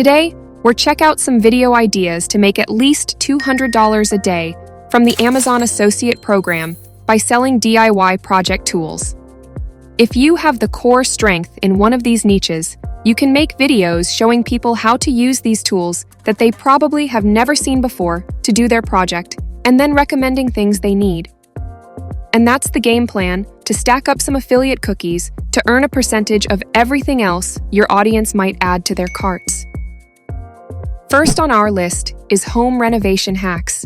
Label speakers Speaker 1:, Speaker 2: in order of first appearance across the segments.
Speaker 1: Today, we'll check out some video ideas to make at least $200 a day from the Amazon Associate Program by selling DIY project tools. If you have the core strength in one of these niches, you can make videos showing people how to use these tools that they probably have never seen before to do their project, and then recommending things they need. And that's the game plan, to stack up some affiliate cookies to earn a percentage of everything else your audience might add to their carts. First on our list is home renovation hacks.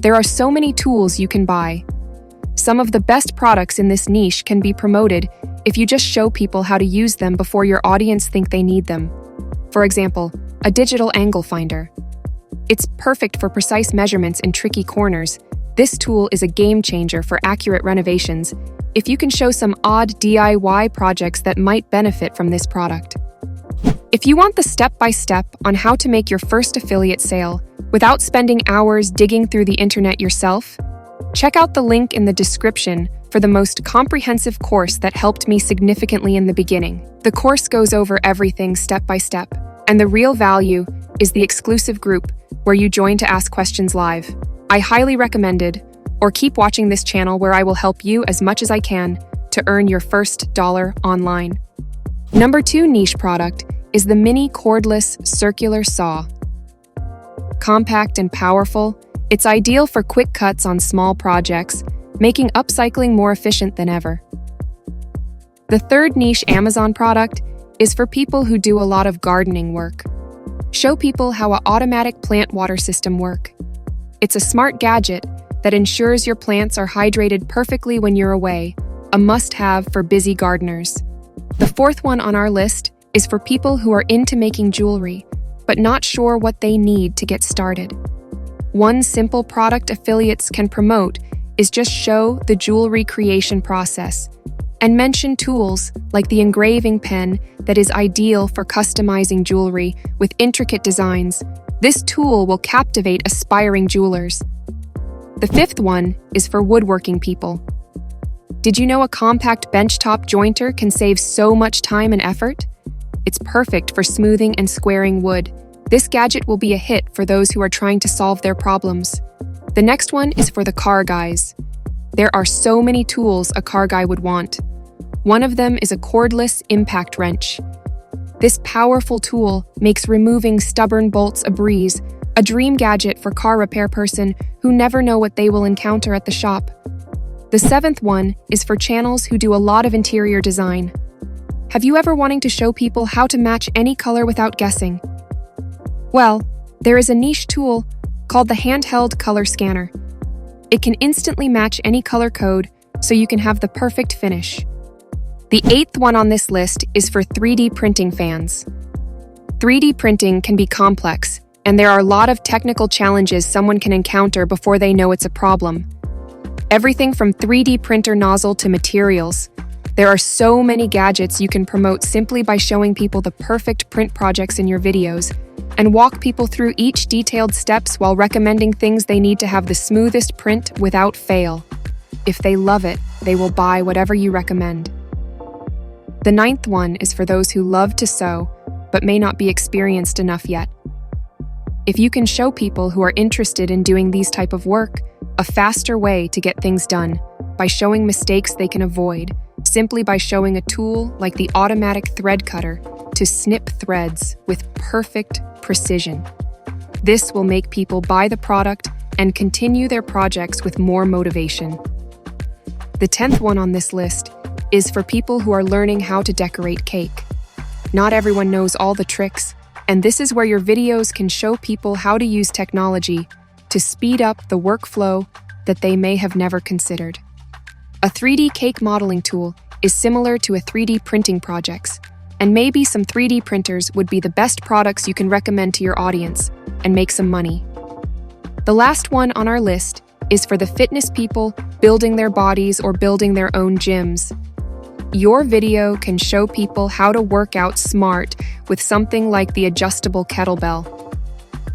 Speaker 1: There are so many tools you can buy. Some of the best products in this niche can be promoted if you just show people how to use them before your audience think they need them. For example, a digital angle finder. It's perfect for precise measurements in tricky corners. This tool is a game changer for accurate renovations if you can show some odd DIY projects that might benefit from this product. If you want the step-by-step on how to make your first affiliate sale without spending hours digging through the internet yourself, check out the link in the description for the most comprehensive course that helped me significantly in the beginning. The course goes over everything step by step, and the real value is the exclusive group where you join to ask questions live. I highly recommend it, or keep watching this channel where I will help you as much as I can to earn your first dollar online. Number 2 niche product is the mini cordless circular saw. Compact and powerful, it's ideal for quick cuts on small projects, making upcycling more efficient than ever. The third niche Amazon product is for people who do a lot of gardening work. Show people how an automatic plant water system works. It's a smart gadget that ensures your plants are hydrated perfectly when you're away, a must-have for busy gardeners. The fourth one on our list is for people who are into making jewelry, but not sure what they need to get started. One simple product affiliates can promote is just show the jewelry creation process and mention tools like the Engraving Pen that is ideal for customizing jewelry with intricate designs. This tool will captivate aspiring jewelers. The fifth one is for woodworking people. Did you know a compact benchtop jointer can save so much time and effort? It's perfect for smoothing and squaring wood. This gadget will be a hit for those who are trying to solve their problems. The next one is for the car guys. There are so many tools a car guy would want. One of them is a cordless impact wrench. This powerful tool makes removing stubborn bolts a breeze, a dream gadget for car repair person who never know what they will encounter at the shop. The seventh one is for channels who do a lot of interior design. Have you ever wanting to show people how to match any color without guessing? Well, there is a niche tool called the Handheld color scanner. It can instantly match any color code so you can have the perfect finish. The eighth one on this list is for 3D printing fans. 3D printing can be complex, and there are a lot of technical challenges someone can encounter before they know it's a problem. Everything from 3D printer nozzle to materials. There are so many gadgets you can promote simply by showing people the perfect print projects in your videos and walk people through each detailed steps while recommending things they need to have the smoothest print without fail. If they love it, they will buy whatever you recommend. The ninth one is for those who love to sew but may not be experienced enough yet. If you can show people who are interested in doing these type of work a faster way to get things done by showing mistakes they can avoid, simply by showing a tool like the automatic thread cutter to snip threads with perfect precision. This will make people buy the product and continue their projects with more motivation. The 10th one on this list is for people who are learning how to decorate cake. Not everyone knows all the tricks, and this is where your videos can show people how to use technology to speed up the workflow that they may have never considered. A 3D cake modeling tool is similar to a 3D printing projects, and maybe some 3D printers would be the best products you can recommend to your audience and make some money. The last one on our list is for the fitness people building their bodies or building their own gyms. Your video can show people how to work out smart with something like the adjustable kettlebell.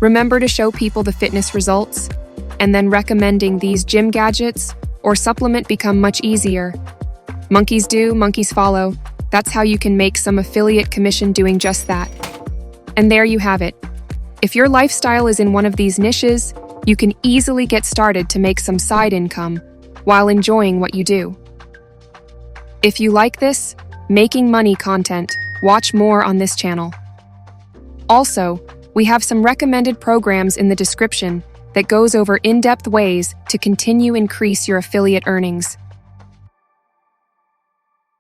Speaker 1: Remember to show people the fitness results, and then recommending these gym gadgets or supplement become much easier. Monkeys do, monkeys follow. That's how you can make some affiliate commission doing just that. And there you have it. If your lifestyle is in one of these niches, you can easily get started to make some side income while enjoying what you do. If you like this making money content, watch more on this channel. Also, we have some recommended programs in the description that goes over in-depth ways to continue increase your affiliate earnings.